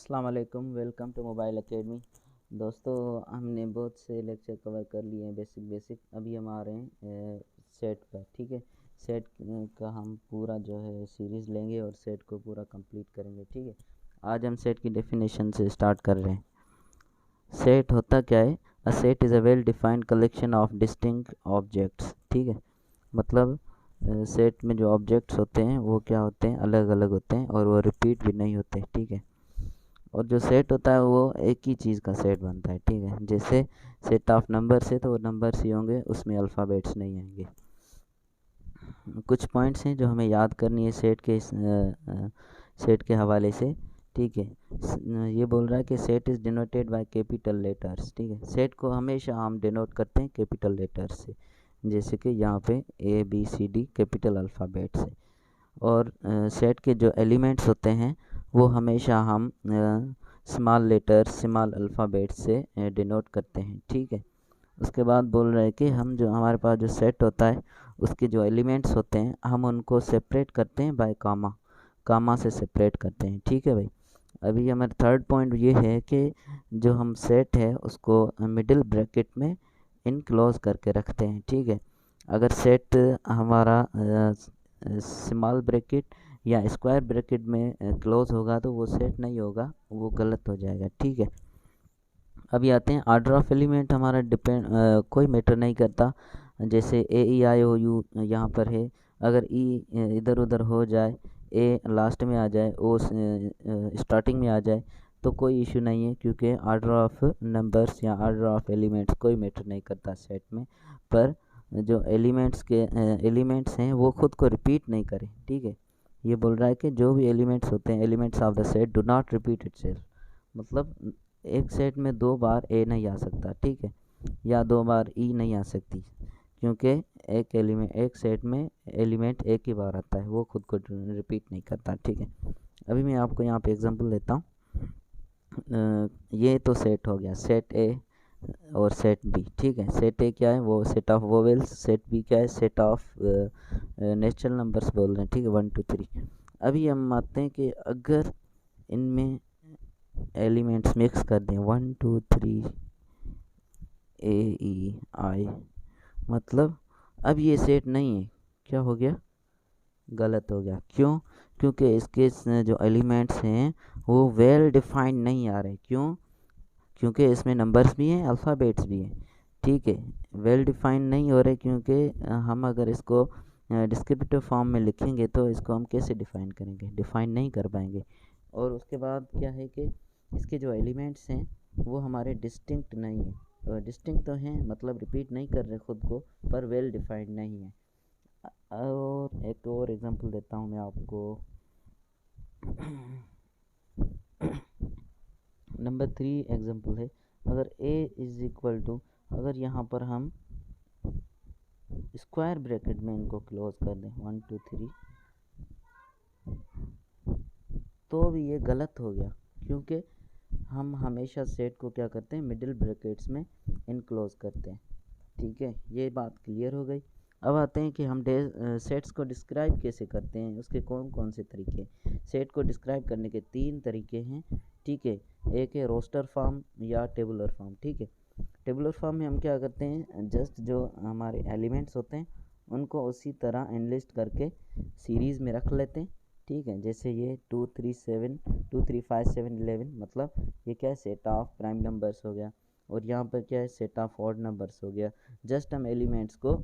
अस्सलाम वालेकुम, welcome to mobile academy. दोस्तों, हमने बहुत से लेक्चर कवर कर लिए हैं बेसिक। अभी हम आ रहे हैं सेट पर। ठीक है, सेट का हम पूरा जो है सीरीज़ लेंगे और सेट को पूरा कंप्लीट करेंगे। ठीक है, आज हम सेट की डेफिनेशन से स्टार्ट कर रहे हैं। सेट होता क्या है? A set is a well defined collection of distinct objects. ठीक है, मतलब सेट में जो ऑब्जेक्ट्स होते हैं वो क्या होते हैं, अलग अलग होते हैं और वो रिपीट भी नहीं होते। ठीक है, और जो सेट होता है वो एक ही चीज़ का सेट बनता है। ठीक है, जैसे सेट ऑफ नंबर्स है तो वो नंबर्स ही होंगे, उसमें अल्फ़ाबेट्स नहीं आएंगे। कुछ पॉइंट्स हैं जो हमें याद करनी है सेट के हवाले से। ठीक है, ये बोल रहा है कि set is denoted by capital letters. ठीक है, सेट को हमेशा हम डिनोट करते हैं कैपिटल लेटर्स से, जैसे कि यहाँ पे ABCD कैपिटल अल्फ़ाबेट्स है। और सेट के जो एलिमेंट्स होते हैं वो हमेशा हम स्मॉल लेटर स्मॉल अल्फ़ाबेट से डिनोट करते हैं। ठीक है, उसके बाद बोल रहे हैं कि हम जो हमारे पास जो सेट होता है उसके जो एलिमेंट्स होते हैं हम उनको सेपरेट करते हैं बाय कामा से सेपरेट करते हैं। ठीक है भाई, अभी हमारा थर्ड पॉइंट ये है कि जो हम सेट है उसको मिडिल ब्रैकेट में इनक्लोज करके रखते हैं। ठीक है, अगर सेट हमारा स्मॉल ब्रैकेट या स्क्वायर ब्रैकेट में क्लोज होगा तो वो सेट नहीं होगा, वो गलत हो जाएगा। ठीक है, अभी आते हैं ऑर्डर ऑफ एलिमेंट। हमारा कोई मैटर नहीं करता, जैसे AEIOU यहाँ पर है, अगर ई इधर उधर हो जाए, ए लास्ट में आ जाए, ओ स्टार्टिंग में आ जाए तो कोई इशू नहीं है, क्योंकि ऑर्डर ऑफ नंबर्स या ऑर्डर ऑफ एलिमेंट्स कोई मैटर नहीं करता सेट में। पर जो एलिमेंट्स हैं वो खुद को रिपीट नहीं करें। ठीक है, ये बोल रहा है कि जो भी एलिमेंट्स होते हैं, elements of the set do not repeat itself, मतलब एक सेट में 2 बार ए नहीं आ सकता। ठीक है, या 2 बार ई नहीं आ सकती, क्योंकि एक सेट में एलिमेंट एक ही बार आता है, वो खुद को रिपीट नहीं करता। ठीक है, अभी मैं आपको यहाँ पे एग्जांपल देता हूँ। ये तो सेट हो गया, सेट ए और सेट बी। ठीक है, सेट ए क्या है, वो set of vowels. Set b क्या है, सेट ऑफ नेचुरल नंबर्स बोल रहे हैं। ठीक है, 1 2 3। अभी हम आते हैं कि अगर इनमें एलिमेंट्स मिक्स कर दें, 1 2 3 AEI, मतलब अब ये सेट नहीं है, क्या हो गया, गलत हो गया। क्यों? क्योंकि इसके जो एलिमेंट्स हैं वो वेल डिफाइंड नहीं आ रहे। क्यों? क्योंकि इसमें नंबर्स भी हैं, अल्फ़ाबेट्स भी हैं। ठीक है, वेल डिफाइंड नहीं हो रहे क्योंकि हम अगर इसको डिस्क्रिप्टिव फॉर्म में लिखेंगे तो इसको हम कैसे डिफ़ाइन करेंगे, डिफ़ाइन नहीं कर पाएंगे। और उसके बाद क्या है कि इसके जो एलिमेंट्स हैं वो हमारे डिस्टिंक्ट नहीं है। डिस्टिंक्ट तो हैं, मतलब रिपीट नहीं कर रहे खुद को, पर वेल डिफाइंड नहीं है। और एक और एग्जांपल देता हूँ मैं आपको। नंबर 3 एग्जांपल है, अगर a इज़ इक्वल टू, अगर यहाँ पर हम स्क्वायर ब्रैकेट में इनको क्लोज कर दें 1 2 3, तो भी ये गलत हो गया, क्योंकि हम हमेशा सेट को क्या करते हैं, मिडिल ब्रैकेट्स में इनक्लोज करते हैं। ठीक है, ये बात क्लियर हो गई। अब आते हैं कि हम सेट्स को डिस्क्राइब कैसे करते हैं, उसके कौन कौन से तरीके। सेट को डिस्क्राइब करने के 3 तरीके हैं। ठीक है, एक है रोस्टर फॉर्म या टेबुलर फॉर्म। ठीक है, टेबुलर फॉर्म में हम क्या करते हैं, जस्ट जो हमारे एलिमेंट्स होते हैं उनको उसी तरह एनलिस्ट करके सीरीज़ में रख लेते हैं। ठीक है, जैसे ये 2 3 7 2 3 5 7 11, मतलब ये क्या है, सेट ऑफ प्राइम नंबर्स हो गया। और यहाँ पर क्या है, सेट ऑफ ऑड नंबर्स हो गया। जस्ट हम एलिमेंट्स को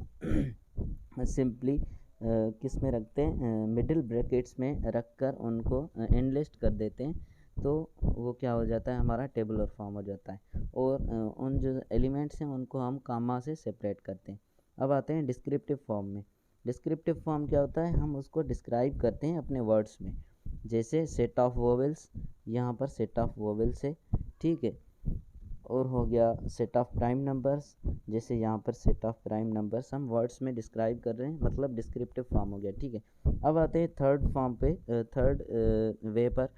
सिंपली किस में रखते हैं, मिडिल ब्रैकेट्स में रख कर उनको एनलिस्ट कर देते हैं, तो वो क्या हो जाता है, हमारा टेबुलर फॉर्म हो जाता है। और उन जो एलिमेंट्स हैं उनको हम कामा से सेपरेट करते हैं। अब आते हैं डिस्क्रिप्टिव फॉर्म में। डिस्क्रिप्टिव फॉर्म क्या होता है, हम उसको डिस्क्राइब करते हैं अपने वर्ड्स में, जैसे सेट ऑफ वोवेल्स, यहाँ पर सेट ऑफ वोवेल्स है। ठीक है, और हो गया सेट ऑफ प्राइम नंबर्स, जैसे यहाँ पर सेट ऑफ प्राइम नंबर्स हम वर्ड्स में डिस्क्राइब कर रहे हैं, मतलब डिस्क्रिप्टिव फॉर्म हो गया। ठीक है, अब आते हैं थर्ड फॉर्म पे, थर्ड वे पर।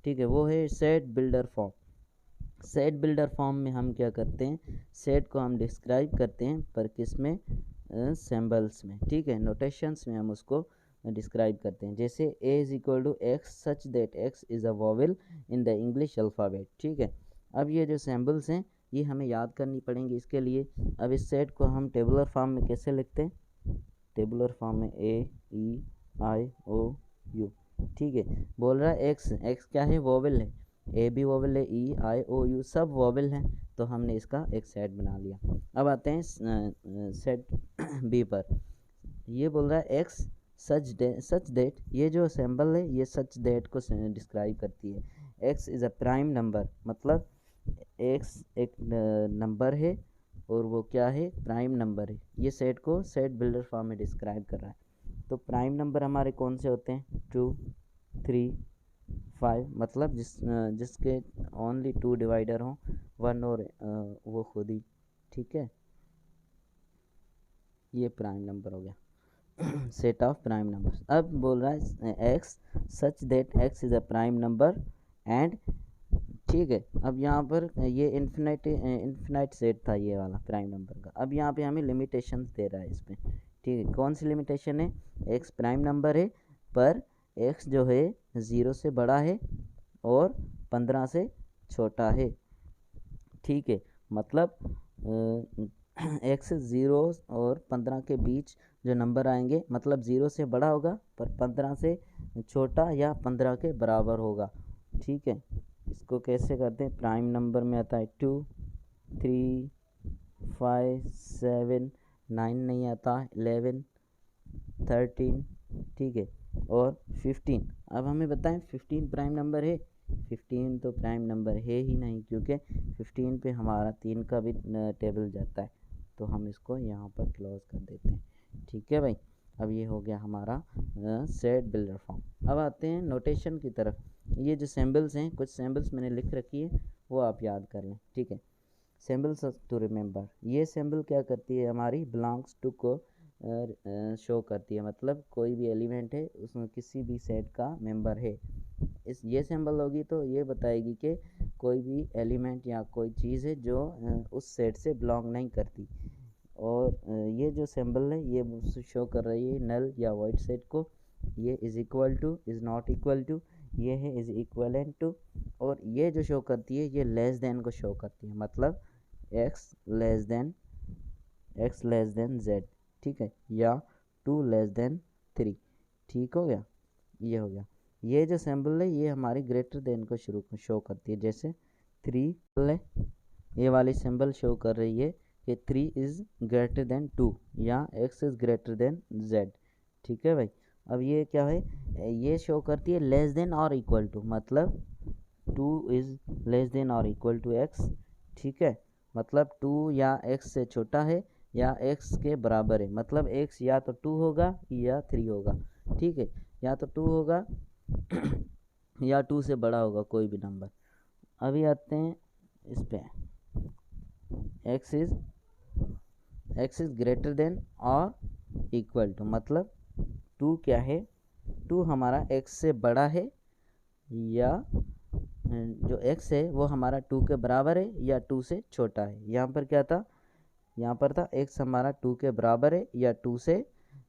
ठीक है, वो है set builder form. Set builder form में हम क्या करते हैं, सेट को हम डिस्क्राइब करते हैं, पर किस में, सिंबल्स में। ठीक है, नोटेशंस में हम उसको डिस्क्राइब करते हैं। जैसे A is equal to x such that x is a vowel in the English alphabet. ठीक है, अब ये जो सैम्बल्स हैं ये हमें याद करनी पड़ेंगी। इसके लिए अब इस सेट को हम टेबुलर फॉर्म में कैसे लिखते हैं? टेबुलर फॉर्म में AEIOU। ठीक है, बोल रहा है एक्स क्या है? वोवेल है। ए भी वोवेल है, EIOU सब वोवेल हैं, तो हमने इसका एक सेट बना लिया। अब आते हैं सेट बी पर। ये बोल रहा है एक्स सच दैट, ये जो सिंबल है ये सच दैट को डिस्क्राइब करती है। X is a prime number, मतलब एक्स एक नंबर है और वो क्या है? प्राइम नंबर है। ये सेट को सेट बिल्डर फॉर्म में डिस्क्राइब कर रहा है। तो प्राइम नंबर हमारे कौन से होते हैं? 2, 3, 5, मतलब जिसके ओनली 2 डिवाइडर हों, 1 और वो खुद ही। ठीक है, ये प्राइम नंबर हो गया सेट ऑफ प्राइम नंबर्स। अब बोल रहा है x such that x is a prime number and, ठीक है, अब यहाँ पर ये इन्फिनाइट सेट था ये वाला प्राइम नंबर का। अब यहाँ पे हमें लिमिटेशन दे रहा है इसमें। ठीक है, कौन सी लिमिटेशन है? एक्स प्राइम नंबर है पर एक्स जो है 0 से बड़ा है और 15 से छोटा है। ठीक है, मतलब एक्स 0 और 15 के बीच जो नंबर आएंगे, मतलब 0 से बड़ा होगा पर 15 से छोटा या 15 के बराबर होगा। ठीक है, इसको कैसे करते हैं? प्राइम नंबर में आता है 2, 3, 5, 7, 9 नहीं आता, 11, 13, ठीक है, और 15। अब हमें बताएं 15 प्राइम नंबर है? 15 तो प्राइम नंबर है ही नहीं, क्योंकि 15 पे हमारा 3 का भी टेबल जाता है, तो हम इसको यहाँ पर क्लोज कर देते हैं। ठीक है भाई, अब ये हो गया हमारा सेट बिल्डर फॉर्म। अब आते हैं नोटेशन की तरफ। ये जो सिंबल्स हैं, कुछ सिंबल्स मैंने लिख रखी है, वो आप याद कर लें। ठीक है, सिंबल्स टू रिमेंबर। ये सिंबल क्या करती है? हमारी बिलोंग्स टू को शो करती है, मतलब कोई भी एलिमेंट है उसमें किसी भी सेट का मेंबर है। इस ये सिंबल होगी तो ये बताएगी कि कोई भी एलिमेंट या कोई चीज़ है जो उस सेट से बिलोंग नहीं करती। और ये जो सिंबल है ये शो कर रही है नल या वॉइड सेट को। ये is equal to, is not equal to, ये है इज़ इक्वलेंट टू, और ये जो शो करती है ये लेस देन को शो करती है, मतलब एक्स लेस देन जेड। ठीक है, या 2 लेस देन 3। ठीक हो गया, ये हो गया। ये जो सिंबल है ये हमारी ग्रेटर देन को शो करती है। जैसे 3 है, ये वाली सिंबल शो कर रही है कि 3 इज़ ग्रेटर देन 2 या x is greater than z। ठीक है भाई, अब ये क्या है? ये शो करती है लेस देन और इक्वल टू, मतलब 2 इज़ लेस देन और इक्वल टू x। ठीक है, मतलब 2 या x से छोटा है या x के बराबर है, मतलब x या तो 2 होगा या 3 होगा। ठीक है, या तो 2 होगा या 2 से बड़ा होगा कोई भी नंबर। अभी आते हैं इस पे, x इज़ ग्रेटर देन और इक्वल टू, मतलब 2 क्या है? 2 हमारा x से बड़ा है, या जो x है वो हमारा 2 के बराबर है या 2 से छोटा है। यहाँ पर क्या था? यहाँ पर था x हमारा 2 के बराबर है या 2 से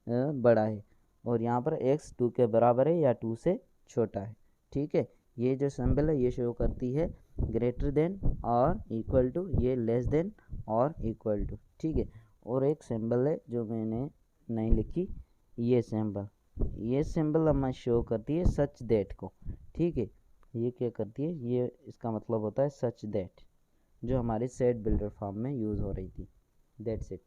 बड़ा है, और यहाँ पर x 2 के बराबर है या 2 से छोटा है। ठीक है, ये जो सिंबल है ये शो करती है ग्रेटर देन और इक्वल टू, ये लेस देन और इक्वल टू। ठीक है, और एक सिंबल है जो मैंने नहीं लिखी, ये सिंबल हमें शो करती है सच दैट को। ठीक है, ये क्या करती है? ये इसका मतलब होता है सच दैट, जो हमारे सेट बिल्डर फॉर्म में यूज़ हो रही थी। That's it.